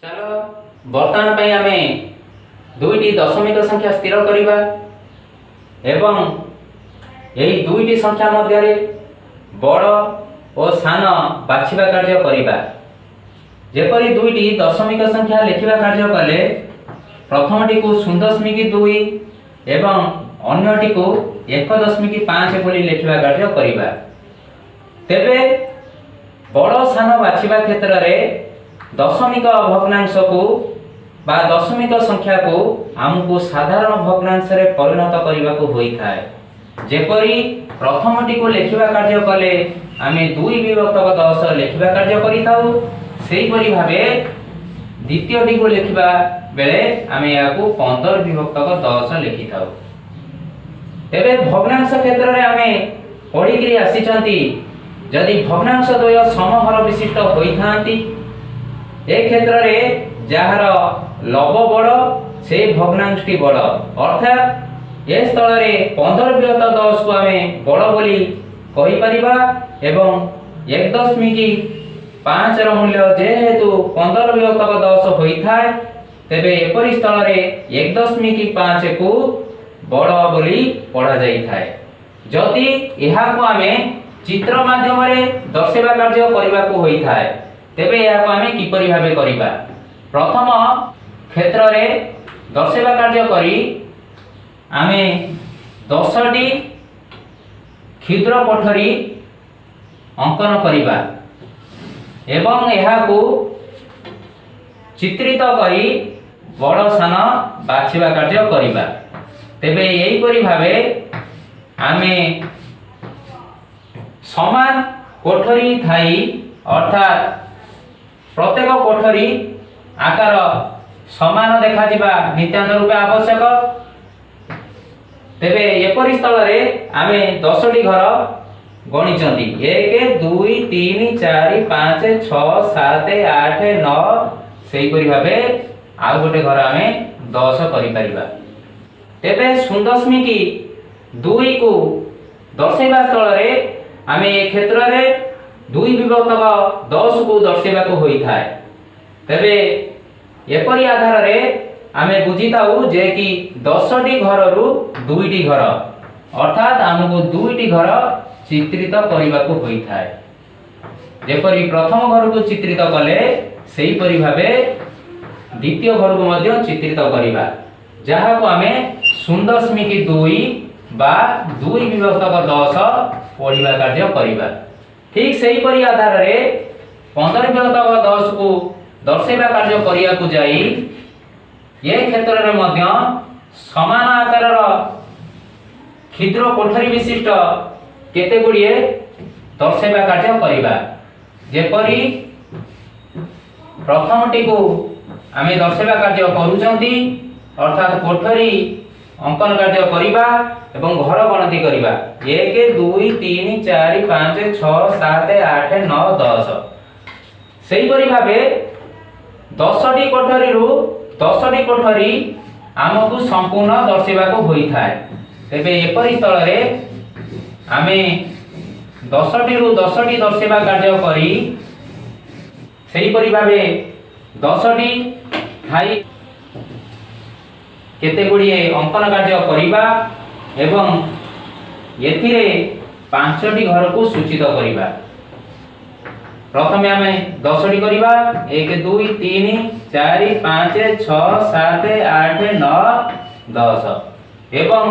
चलो वर्तमान पे आमे दुईटी दशमिक संख्या स्थिर करिबा एवं यही दुईटी संख्या मध्य रे बड़ और सान बाछिबा कार्य करिबा। जेपरि दुईटी दशमिक संख्या लिखिबा कार्य कले प्रथमटी को 0.2 एवं अन्यटी को 1.5 बोली लिखिबा कार्य करिबा। तेबे बड़ सान बाछिबा क्षेत्र रे दशमिक भग्नांश को बा दशमिक संख्या को आमको साधारण भग्नांश रे परिणत करने को होई थाए। जेपरि प्रथमटी को लिखिबा कार्य कले आमे 2 विभक्त 10 लिखिबा कार्य करिताउ, सेही परि भाबे द्वितीयटी को लिखिबा बेले आमे याको 15 विभक्त 10 लिखिताउ। तेबे भग्नांश क्षेत्र रे आमे पढी करी आसीचंती जदि भग्नांश द्वय समहर विशिष्ट होई थांती ए क्षेत्र रे जहार लव बड़ से भग्नांशटी बड़, अर्थात ए स्थल रे 15 विभक्त 10 को आमे बड़ बोली कहि परिबा एवं 1.5 र मूल्य जेहेतु 15 विभक्त 10 होई थाए तेबे एपरि स्थल रे 1.5 को बड़ बोली पढ़ा जाई थाए। जदि एहा को आमे चित्र माध्यम रे दर्शेबा कार्य करिबा को होई थाए तेबे या को आमे किपरि भाबे करिबा। प्रथम क्षेत्र रे दर्शेबा कार्य करी आमे 10टी क्षुद्र कोठरी अंकन करिबा एवं एहा को चित्रित करी बड़ सान बाछिबा कार्य करिबा। तेबे एही परि भाबे आमे समान कोठरी थाई अर्थात प्रत्येक कोठरी आकार समान देखा जिबा नित्याন্ত रूपे आवश्यक। तेबे एपरि स्थल रे आमे 10टी घर गणिचंती 1 2 3 4 5 6 7 8 9 सेही परि भाबे आ गोटे घर आमे 10 करि परिबा। तेबे 0.2 को दर्शेबा स्थल रे आमे ए क्षेत्र रे 2 विभक्त 10 को दर्शेबा को होई थाए। तेबे एपरि आधार रे आमे बुझिताउ जे कि 10टी घर रु 2टी घर अर्थात हमको 2टी घर चित्रित करिबा को होई थाए। जेपरि प्रथम घर को चित्रित कले सेही परि भाबे द्वितीय घर को मध्य चित्रित करिबा जहा को आमे 0.2 बा 2 विभक्त 10 पढ़िबा कार्य करिबा। ठीक सेही परि आधार रे 15 विभक्त 10 को दर्शेबा कार्य करिया को जाई ये क्षेत्र रे मध्य समान आकार रो क्षुद्र कोठरी विशिष्ट केते गुडिए दर्शेबा कार्य करिबा। जेपरि प्रथमटी को आमे दर्शेबा कार्य करूचंती अर्थात कोठरी अंकन कार्य करिबा एवं घर गणति करिबा 1 2 3 4 5 6 7 8 9 10 सेही परि भाबे 10टी कोठरी रु 10टी कोठरी हमकु संपूर्ण दर्शेबा को होई थाए। तेबे एपरि स्थल रे आमे 10टी रु 10टी दर्शेबा कार्य करी सेही परि भाबे 10टी थाई केते गुडिए अंकन कार्य करिबा एवं एथिरे 5टी घर को सूचित करिबा। प्रथमे आमे 10टी करिबा 1 2 3 4 5 6 7 8 9 10 एवं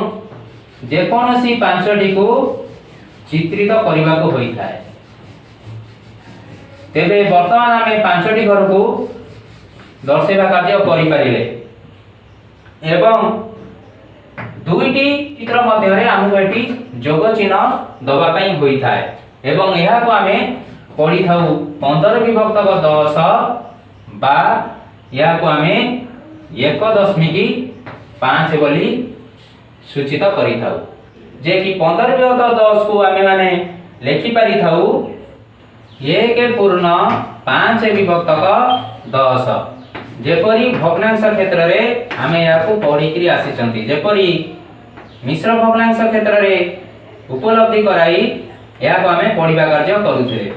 जे कोनोसी 5टी को चित्रित करिबा को होई थाए। तेबे वर्तमान आमे 5टी घर को दर्शेबा कार्य करि परिले एवं दुईटी चित्र मध्य रे हमहु एटी जोग चिन्ह दबा पई होई थाए एवं एहा को आमे पढ़ी थाउ 15 विभक्त 10 बा या को आमे 1.5 बोली सूचित करि थाउ। जे कि 15 विभक्त 10 को आमे माने लेखि पारि थाउ 1.5 विभक्त 10 जेपरि भग्नांश क्षेत्र रे आमे याको पढ़ी करी आसीचंती। जेपरि मिश्र भग्नांश क्षेत्र रे उपलब्धि कराई याको आमे पढ़िबा कार्य करूथिले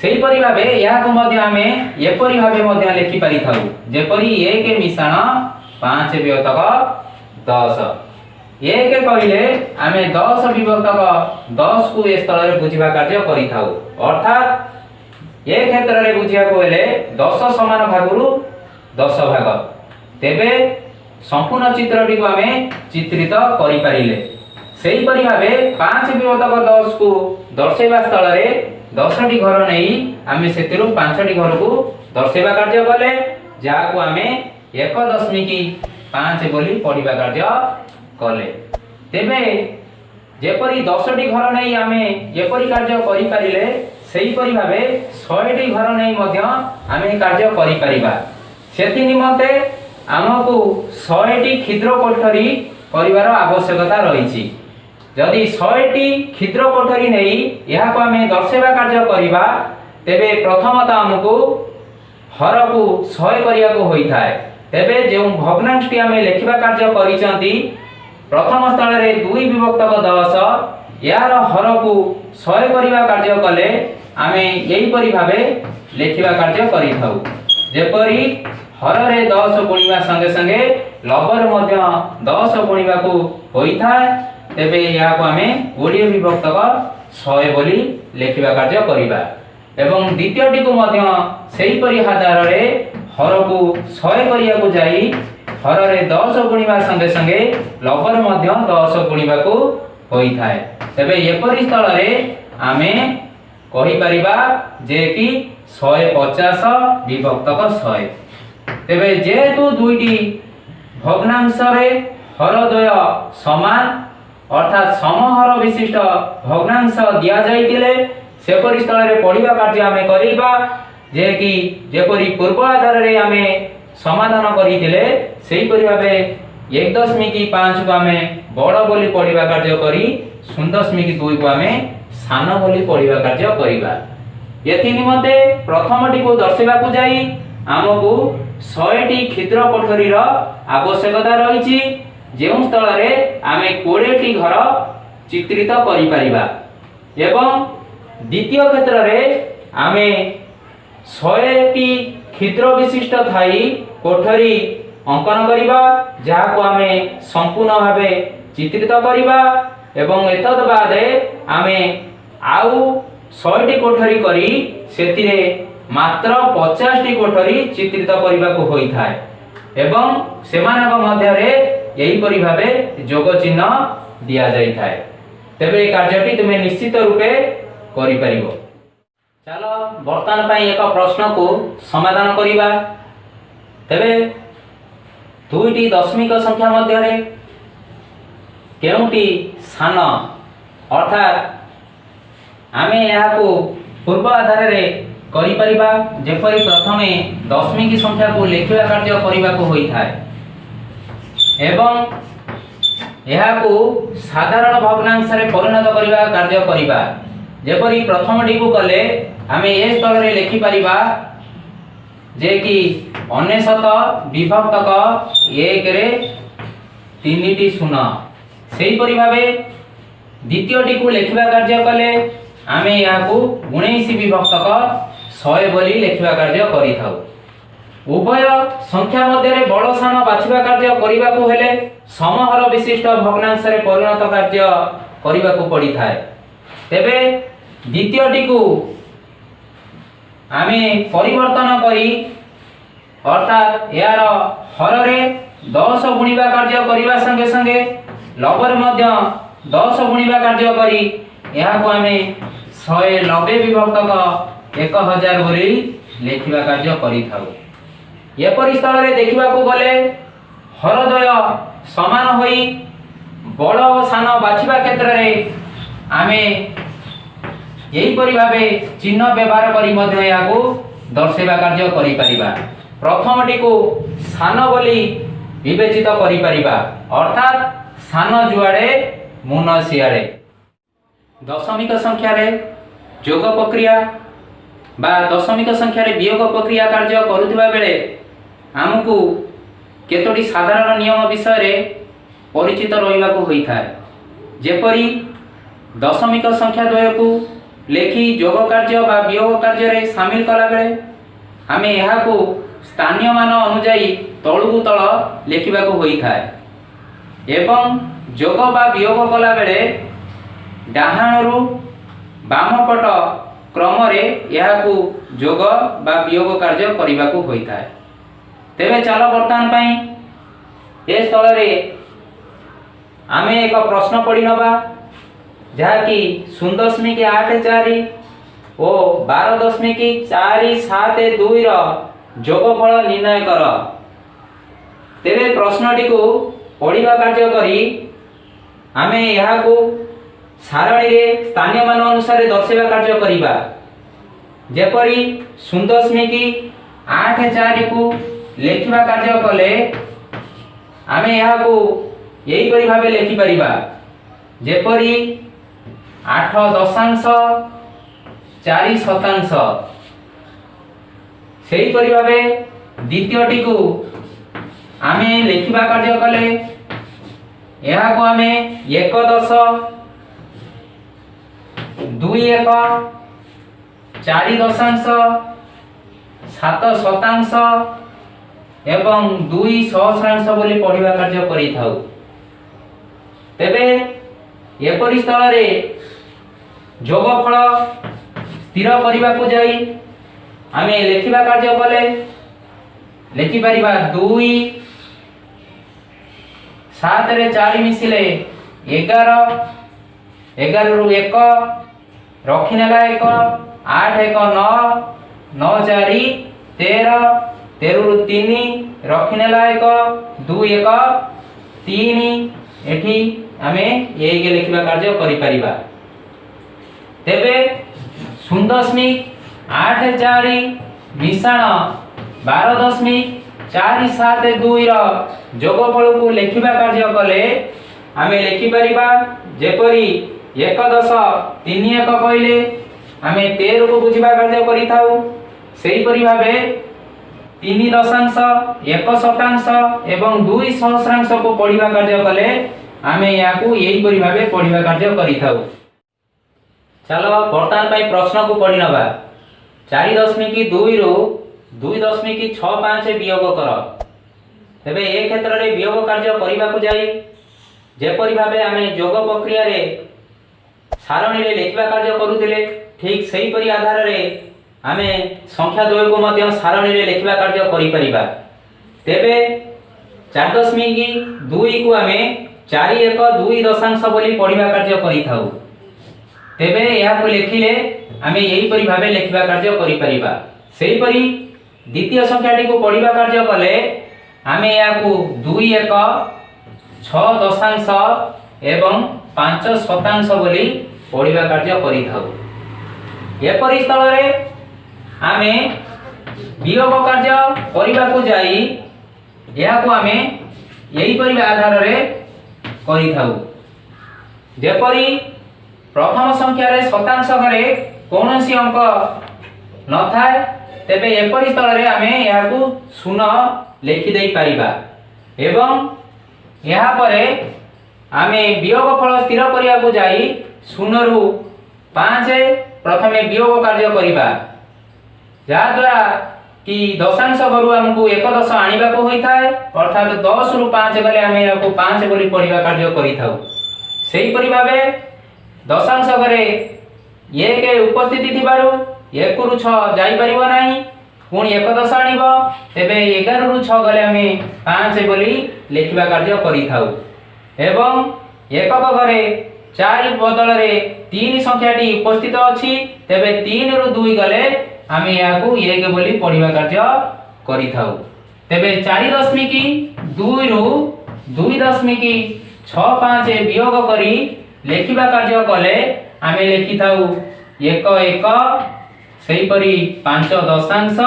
सेहीपरि भावे याकु मध्य आमे एपरि भावे मध्य लिखि पारि थाउ जेपरि 1 मिश्रण 5 विभक्तक 10 1 कहले आमे 10 विभक्तक 10 को ए स्थल रे बुझिबा कार्य करि थाउ अर्थात ए क्षेत्र रे बुझिया को हेले 10 समान भागरु 10 भाग तेबे संपूर्ण चित्रटी को आमे चित्रित करि पारिले सेहीपरि भावे 5 विभक्तक 10 को दर्शेबा स्थल रे 10टी घर नहीं आमे सेतिरु 5टी घर को दर्शेबा कार्य कले जाको आमे 1.5 बोली पढ़िबा कार्य कले तेबे जेपरि 10टी घर नहीं आमे एपरि कार्य करि पारिले सेहीपरि भावे 100टी घर नहीं मध्य आमे कार्य करि पारिबा सेति निमते हमकु 100टी क्षुद्र कोठरी परिवार आवश्यकता रहिछि जदि 100टी क्षुद्र कोठरी नहीं यहाँ को आमे दर्शेबा कार्य करिबा तेबे प्रथमतः हमकु हर को 100 करिया को होई थाए तेबे जे भग्नांशटी आमे लेखिबा कार्य करिसंती प्रथम स्थल रे 2 विभक्तक 10 यार हर को 100 करिबा कार्य कले आमे एही परि भावे लेखिबा कार्य करि थाउ जेपरि हर रे 10 गुणिबा संगे संगे लबर मध्य 10 गुणिबा को होई थाए तेबे या को आमे 20 विभक्तक 100 बोली लेखिबा कार्य करिबा एवं द्वितीयटी को मध्य सेही परि आधार रे हर को 100 करिया को जाई हर रे 10 गुणिबा संगे संगे लबर मध्य 10 गुणिबा को होई थाए तेबे एपरि स्थल रे आमे कहि परिबा जे कि 150 विभक्तक 100 तेबे जेहेतु दुईटी भग्नांश रे हर द्वय समान अर्थात समहर विशिष्ट भग्नांश दिया जाइतिले सेपरि स्थल रे पढ़िबा कार्य आमे करिबा जे कि जेपरि पूर्व आधार रे आमे समाधान करितिले सेही परि भाबे 1.5 को आमे बड़ बोली पढ़िबा कार्य करी 0.2 को आमे सान बोली पढ़िबा कार्य करिबा यति निमते प्रथमटी को दर्शेबा को जाई हमकु 100टी क्षुद्र कोठरी रो आवश्यकता रहिछि जेउ स्थल रे आमे 20टी घर चित्रित करि परिबा एवं द्वितीय क्षेत्र रे आमे 100टी क्षुद्र विशिष्ट थाई कोठरी अंकन करिबा जहा को आमे संपूर्ण भाबे चित्रित करिबा एवं एतद बादे आमे आउ 100टी कोठरी करी सेतिरे मात्र 50टी कोठरी चित्रित करिबा को होई थाए एवं सेमानक मध्य रे एही परि भाबे जोग चिन्ह दिया जाई थाए तेबे ए कार्यटी तुमे निश्चित रूपे करि परिबो चलो वर्तमान पई एक प्रश्न को समाधान करिबा तेबे दुईटी दशमिक संख्या मध्य रे केउटी सान अर्थात आमे यहा को पूर्व आधार रे करि परिबा जेपरि प्रथमे दशमिक संख्या को लेखिबा कार्य करिबा को होई थाए एवं यहा को साधारण भग्नांश रे परिणत करिबा कार्य करिबा जेपरि प्रथमटी को कले आमे ए स्थल रे लेखि परिबा जे कि 99 विभक्तक 1 रे 3टी शून्य सेही परि भाबे द्वितीयटी को लेखिबा कार्य कले आमे या को 19 विभक्तक 100 बोली लेखिबा कार्य करि थाउ उभय संख्या मध्य रे बड़ सान बाछिबा कार्य करिबा को हेले समहर विशिष्ट भग्नांश रे परिणत कार्य करिबा को पड़ी थाए तेबे द्वितीयटी को आमे परिवर्तन करी अर्थात यार हर रे 10 गुणिबा कार्य करिबा संगे संगे लबर मध्य 10 गुणिबा कार्य करी यहा को आमे 190 विभक्तक 1000 बोली लेखिबा कार्य करि थाउ ये परिस्थल रे देखिबा को गले हरदय समान होई बड़ और सान बाछिबा क्षेत्र रे आमे यही परि भाबे चिन्ह व्यवहार करी मध्य या को दर्शेबा कार्य करि परिबा प्रथमटी को सान बोली विवेचित करि परिबा अर्थात सान जुआडे मुन सियाडे दशमिक संख्या रे जोग प्रक्रिया बा दशमिक संख्या रे वियोग प्रक्रिया कार्य करुथिबा बेले हमकु केतोटी साधारण नियम विषय रे परिचित रहिबा को होई थाए जेपरि दशमिक संख्या द्वय को लेखि जोग कार्य बा वियोग कार्य रे शामिल कला बेले आमे यहाँ को स्थानीय मान अनुजाई तलू तल लेखिबा को होई थाए एवं जोग बा वियोग कला बेले डाहाणरू बाम पट क्रम रे यहाँ को जोग बा वियोग कार्य करने को होता है। तेबे चलो वर्तमान पई ए स्थल रे आमे एक प्रश्न पढ़ी नबा जहाँकि 0.84 और 12.472 जोगफल निर्णय कर। तेबे प्रश्नटी को पढ़िबा कार्य करी आमे यहाँ को सारणी रे स्थानीय मान अनुसार दर्शाइबा कार्य करिबा जेपरी 0.84 को लेखिबा कार्य कले आमे यहाँ को यही परि भाबे लेखि परिबा जेपरी 8.4 सेही परि भाबे द्वितीयटी को आमे लेखिबा कार्य कले यहाँ को आमे 1.21 4.7 एवं 2 सहस्रांश बोली पढ़िबा कार्य करि थाउ। तेबे एपरि स्थल रे जोगफल स्थिर करबा को जाई आमे लेखिबा कार्य कले लेखि परिबा 2 7 रे 4 मिसिले 11 11 रु 1 रखिनेला 1 8 1 9 9 4 13 13 रु 3 रखिनेला 1 2 1 3 एठी आमे एक लिखिबा कार्य करि परिबा। तेबे 0.84 मिश्रण 12.472 रो जोगफल को लेखिबा कार्य कले आमे लेखि परिबा जेपरी 1.31 कहले आमे 13 को बुझिबा कार्य करि थाउ सेही परि भाबे 3.1 एवं 2 सहस्रांश को पढ़िबा कार्य कले आमे याकू यही परि भाबे पढ़िबा कार्य करि थाउ। चलो वर्तमान पई प्रश्न को पढ़ि नबा 4.2 रो 2.65 वियोग कर। तेबे ए क्षेत्र रे वियोग कार्य करिबा को जाई जेपरि भाबे आमे जोग प्रक्रिया रे सारणी रे लेखिबा कार्य करूथिले ठीक सही परि आधार रे आमे संख्या 2 को मध्य सारणी रे लेखिबा कार्य करि परिबा। तेबे 4.2 को आमे 4.1 बोली पढ़िबा कार्य करि थाउ। तेबे यहा को लेखिले आमे यही परि भाबे लेखिबा कार्य करि परिबा। सेही परि द्वितीय संख्याटी को पढ़िबा कार्य कले आमे या को 2.1 6 एवं 5 बोली पढ़िबा कार्य करि थाउ। एपरि स्थल रे आमे वियोग कार्य करिबा को जाई या को आमे यही परि आधार रे करि थाउ। जेपरि प्रथम संख्या रे शतांश घरे कोनोसी अंक न थाए तेबे एपरि स्थल रे आमे या को 0 लेखि देई परिबा एवं यहाँ परे आमे वियोग फल स्थिर करिया को जाई 0 रु 5 प्रथमे वियोग कार्य करिबा जा द्वारा कि दशांश घरु हमकु 1 आनिबा को होई थाए अर्थात 10 रु 5 गले आमे याको 5 बोली पढ़िबा कार्य करि थाउ। सेही परि भाबे दशांश घरे 1 उपस्थिति थिबारु 1 रु 6 जाई परिबो नाही पुणी 1 आनिबो तेबे 11 रु 6 गले आमे 5 बोली लेखिबा कार्य करि थाउ एवं एकक घरे 4 बदल रे 3 संख्याटी उपस्थित अछि तेबे 3 रु 2 गले आमे याकू 1 बोली पढ़िबा कार्य करि थाउ। तेबे 4.2 रु 2.65 वियोग करी लेखिबा कार्य कले आमे लेखि थाउ 1 1 सेही परि 5 दशांश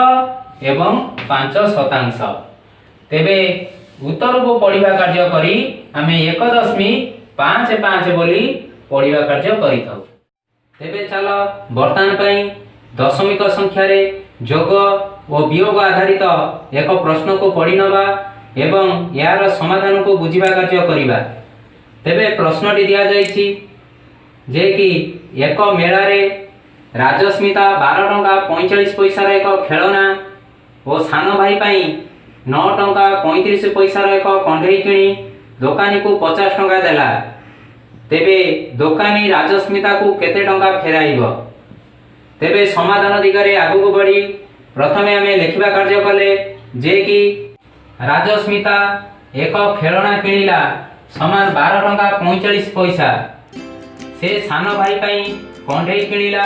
एवं 5 शतांश। तेबे उत्तर को पढ़िबा कार्य करी आमे 1.55 बोली पढ़िबा कार्य करि थाउ। तेबे चलो वर्तमान पई दशमिक संख्या रे जोग और वियोग आधारित एक प्रश्न को पढ़ी नबा एवं यार समाधान को बुझिबा कार्य करिबा। तेबे प्रश्नटी दिया जायछि जे कि एक मेला रे राजस्मिता 12 टंका 45 पैसार एक खेलना और सान भाई पाई 9 टंका 35 पैसार एक कंढे किणी दोकानी को 50 टंका देला। तेबे दोकानी राजस्मिता को केते टंका फेराइब? तेबे समाधान दिगरे आगु बढ़ी प्रथमे आमे लिखिबा कार्य कले जे कि राजस्मिता एक खेलना किणिला समान 12 टंका 45 पैसा। से सान भाई पाई कंढे किणिला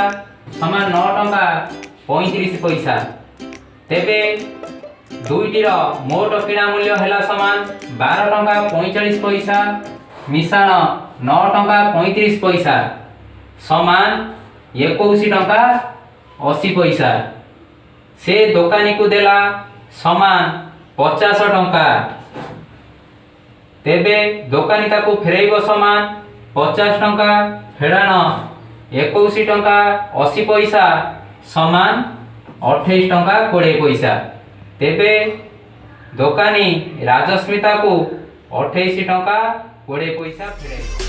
समान 9 टंका 35 पैसा। तेबे दुईटीर मोट किणा मूल्य है समान 12 टंका 45 पैसा मिशाण 9 टंका 35 पैसा समान 21 टंका 80 पैसा। से दोकानी को देला समान 50 टंका। तेबे दोकानी ताकू फेराइब समान 50 टंका फेड़ाण 21 टंका 80 पैसा समान 28 टंका 20 पैसा। तेबे दोकानी राजस्मिता को 28 टंका 20 पैसा फेराइब।